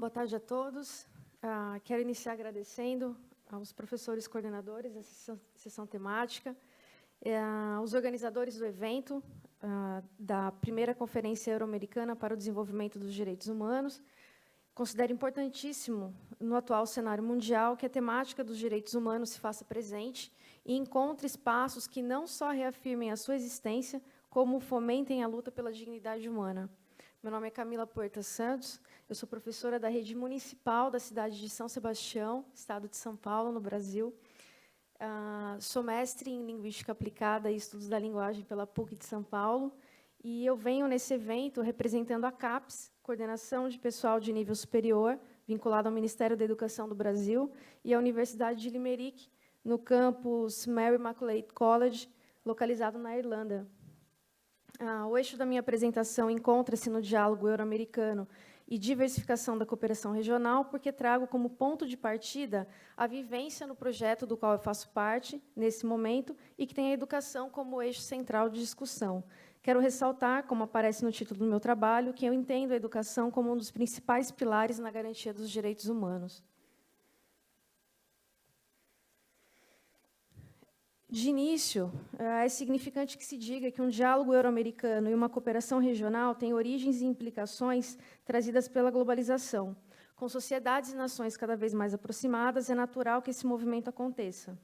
Boa tarde a todos. Quero iniciar agradecendo aos professores coordenadores dessa sessão temática, aos organizadores do evento, da primeira Conferência Euro-Americana para o Desenvolvimento dos Direitos Humanos. Considero importantíssimo, no atual cenário mundial, que a temática dos direitos humanos se faça presente e encontre espaços que não só reafirmem a sua existência, como fomentem a luta pela dignidade humana. Meu nome é Camila Puerta Santos, eu sou professora da rede municipal da cidade de São Sebastião, estado de São Paulo, no Brasil. Sou mestre em Linguística Aplicada e Estudos da Linguagem pela PUC de São Paulo, e eu venho nesse evento representando a CAPES, Coordenação de Pessoal de Nível Superior, vinculado ao Ministério da Educação do Brasil, e à Universidade de Limerick, no campus Mary Immaculate College, localizado na Irlanda. O eixo da minha apresentação encontra-se no diálogo euro-americano e diversificação da cooperação regional, porque trago como ponto de partida a vivência no projeto do qual eu faço parte, nesse momento, e que tem a educação como eixo central de discussão. Quero ressaltar, como aparece no título do meu trabalho, que eu entendo a educação como um dos principais pilares na garantia dos direitos humanos. De início, é significante que se diga que um diálogo euro-americano e uma cooperação regional têm origens e implicações trazidas pela globalização. Com sociedades e nações cada vez mais aproximadas, é natural que esse movimento aconteça.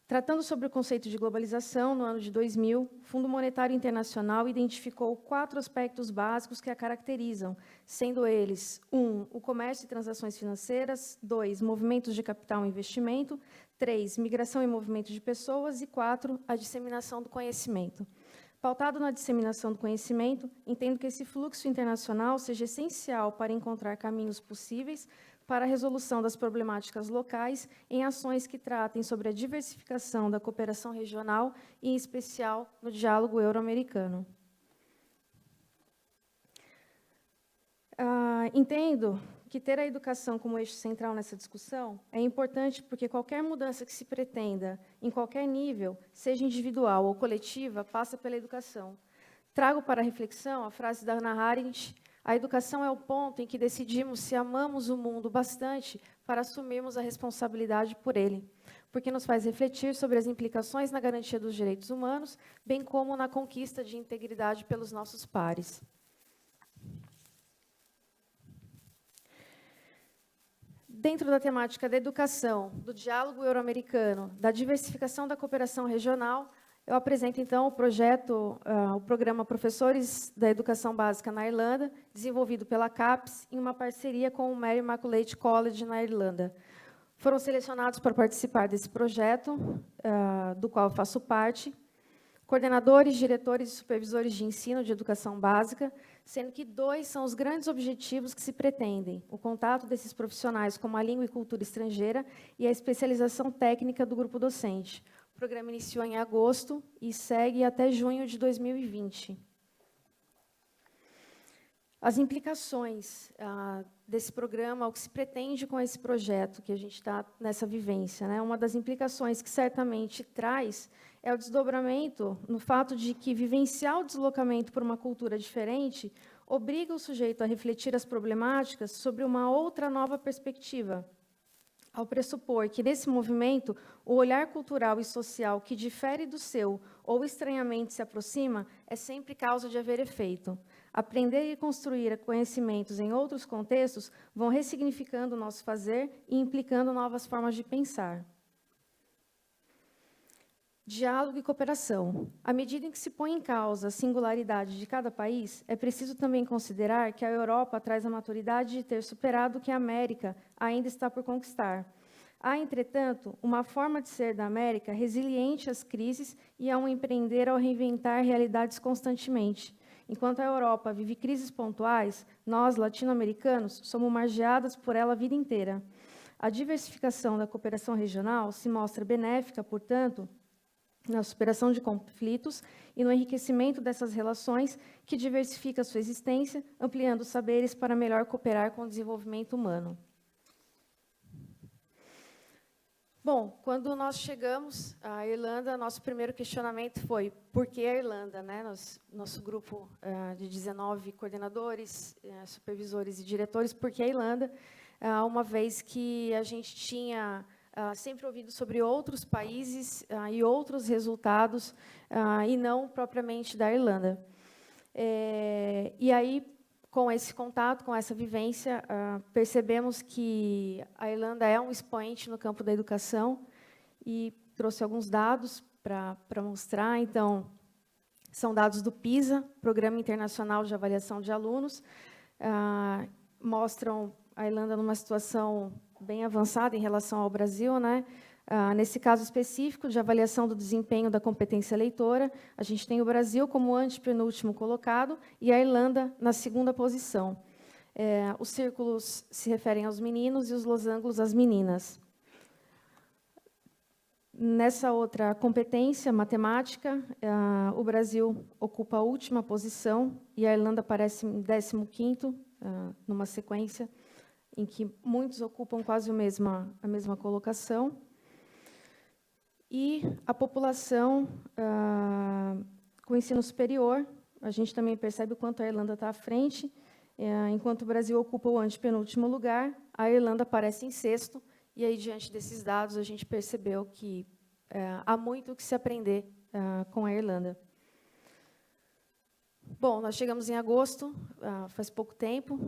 Tratando sobre o conceito de globalização, no ano de 2000, o Fundo Monetário Internacional identificou 4 aspectos básicos que a caracterizam, sendo eles: 1, o comércio e transações financeiras; 2, movimentos de capital e investimento; 3, migração e movimento de pessoas; e 4, a disseminação do conhecimento. Pautado na disseminação do conhecimento, entendo que esse fluxo internacional seja essencial para encontrar caminhos possíveis para a resolução das problemáticas locais em ações que tratem sobre a diversificação da cooperação regional e, em especial, no diálogo euro-americano. Entendo que ter a educação como eixo central nessa discussão é importante porque qualquer mudança que se pretenda, em qualquer nível, seja individual ou coletiva, passa pela educação. Trago para a reflexão a frase da Hannah Arendt: a educação é o ponto em que decidimos se amamos o mundo bastante para assumirmos a responsabilidade por ele, porque nos faz refletir sobre as implicações na garantia dos direitos humanos, bem como na conquista de integridade pelos nossos pares. Dentro da temática da educação, do diálogo euro-americano, da diversificação da cooperação regional, eu apresento, então, o programa Professores da Educação Básica na Irlanda, desenvolvido pela CAPES, em uma parceria com o Mary Immaculate College, na Irlanda. Foram selecionados para participar desse projeto, do qual eu faço parte, coordenadores, diretores e supervisores de ensino de educação básica, sendo que 2 são os grandes objetivos que se pretendem: o contato desses profissionais com a língua e cultura estrangeira e a especialização técnica do grupo docente. O programa iniciou em agosto e segue até junho de 2020. As implicações desse programa, o que se pretende com esse projeto, que a gente está nessa vivência, né? Uma das implicações que certamente traz é o desdobramento no fato de que vivenciar o deslocamento por uma cultura diferente obriga o sujeito a refletir as problemáticas sobre uma outra nova perspectiva, ao pressupor que, nesse movimento, o olhar cultural e social que difere do seu ou estranhamente se aproxima é sempre causa de haver efeito. Aprender e construir conhecimentos em outros contextos vão ressignificando o nosso fazer e implicando novas formas de pensar. Diálogo e cooperação. À medida em que se põe em causa a singularidade de cada país, é preciso também considerar que a Europa traz a maturidade de ter superado o que a América ainda está por conquistar. Há, entretanto, uma forma de ser da América resiliente às crises e a um empreender ao reinventar realidades constantemente. Enquanto a Europa vive crises pontuais, nós, latino-americanos, somos margeados por ela a vida inteira. A diversificação da cooperação regional se mostra benéfica, portanto, na superação de conflitos e no enriquecimento dessas relações, que diversifica a sua existência, ampliando os saberes para melhor cooperar com o desenvolvimento humano. Bom, quando nós chegamos à Irlanda, nosso primeiro questionamento foi por que a Irlanda, né? Nosso grupo de 19 coordenadores, supervisores e diretores, por que a Irlanda? Uma vez que a gente tinha sempre ouvido sobre outros países e outros resultados, e não propriamente da Irlanda. E aí, com esse contato, com essa vivência, percebemos que a Irlanda é um expoente no campo da educação e trouxe alguns dados para mostrar. Então, são dados do PISA, Programa Internacional de Avaliação de Alunos, mostram a Irlanda numa situação bem avançada em relação ao Brasil, né? Nesse caso específico de avaliação do desempenho da competência leitora, a gente tem o Brasil como antepenúltimo colocado e a Irlanda na segunda posição. Os círculos se referem aos meninos e os losangos às meninas. Nessa outra competência, matemática, o Brasil ocupa a última posição e a Irlanda aparece em 15º, numa sequência em que muitos ocupam quase a mesma colocação. E a população com ensino superior, a gente também percebe o quanto a Irlanda está à frente. Enquanto o Brasil ocupa o antepenúltimo lugar, a Irlanda aparece em 6º, e aí, diante desses dados, a gente percebeu que há muito o que se aprender com a Irlanda. Bom, nós chegamos em agosto, faz pouco tempo,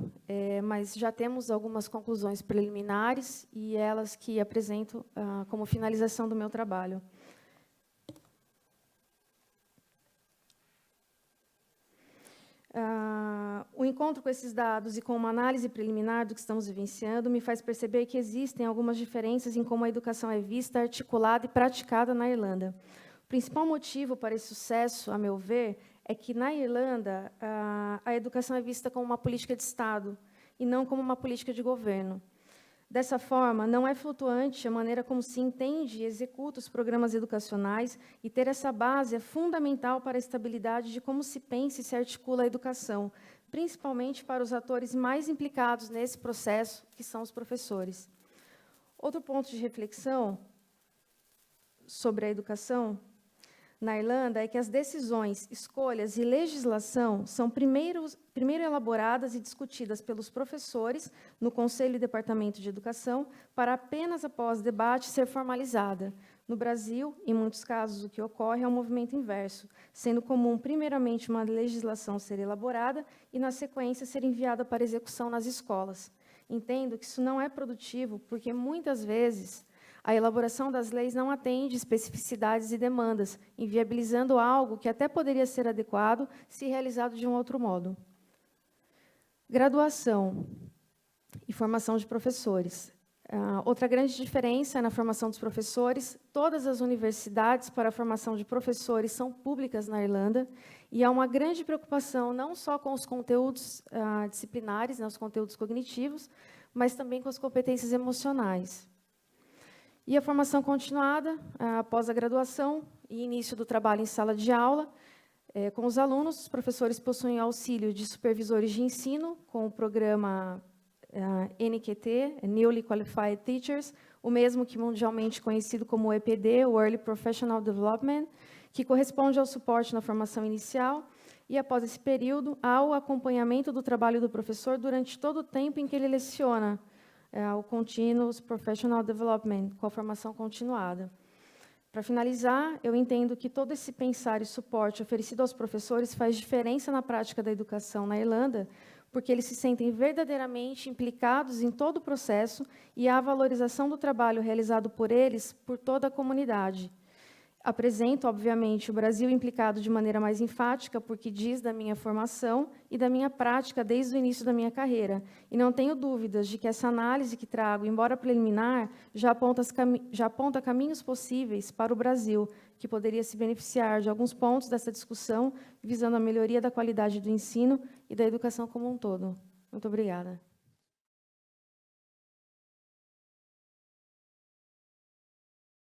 mas já temos algumas conclusões preliminares e elas que apresento como finalização do meu trabalho. O encontro com esses dados e com uma análise preliminar do que estamos vivenciando me faz perceber que existem algumas diferenças em como a educação é vista, articulada e praticada na Irlanda. O principal motivo para esse sucesso, a meu ver, é que, na Irlanda, a educação é vista como uma política de Estado e não como uma política de governo. Dessa forma, não é flutuante a maneira como se entende e executa os programas educacionais, e ter essa base é fundamental para a estabilidade de como se pensa e se articula a educação, principalmente para os atores mais implicados nesse processo, que são os professores. Outro ponto de reflexão sobre a educação na Irlanda é que as decisões, escolhas e legislação são primeiro elaboradas e discutidas pelos professores no Conselho e Departamento de Educação, para apenas após debate ser formalizada. No Brasil, em muitos casos, o que ocorre é um movimento inverso, sendo comum, primeiramente, uma legislação ser elaborada e, na sequência, ser enviada para execução nas escolas. Entendo que isso não é produtivo, porque, muitas vezes, a elaboração das leis não atende especificidades e demandas, inviabilizando algo que até poderia ser adequado se realizado de um outro modo. Graduação e formação de professores. Outra grande diferença é na formação dos professores. Todas as universidades para a formação de professores são públicas na Irlanda, e há uma grande preocupação não só com os conteúdos disciplinares, né, os conteúdos cognitivos, mas também com as competências emocionais. E a formação continuada, após a graduação e início do trabalho em sala de aula, com os alunos, os professores possuem auxílio de supervisores de ensino, com o programa NQT, Newly Qualified Teachers, o mesmo que mundialmente conhecido como EPD, o Early Professional Development, que corresponde ao suporte na formação inicial, e, após esse período, há o acompanhamento do trabalho do professor durante todo o tempo em que ele leciona, o Continuous Professional Development, com a formação continuada. Para finalizar, eu entendo que todo esse pensar e suporte oferecido aos professores faz diferença na prática da educação na Irlanda, porque eles se sentem verdadeiramente implicados em todo o processo e há a valorização do trabalho realizado por eles por toda a comunidade. Apresento, obviamente, o Brasil implicado de maneira mais enfática, porque diz da minha formação e da minha prática desde o início da minha carreira. E não tenho dúvidas de que essa análise que trago, embora preliminar, já aponta caminhos possíveis para o Brasil, que poderia se beneficiar de alguns pontos dessa discussão, visando a melhoria da qualidade do ensino e da educação como um todo. Muito obrigada.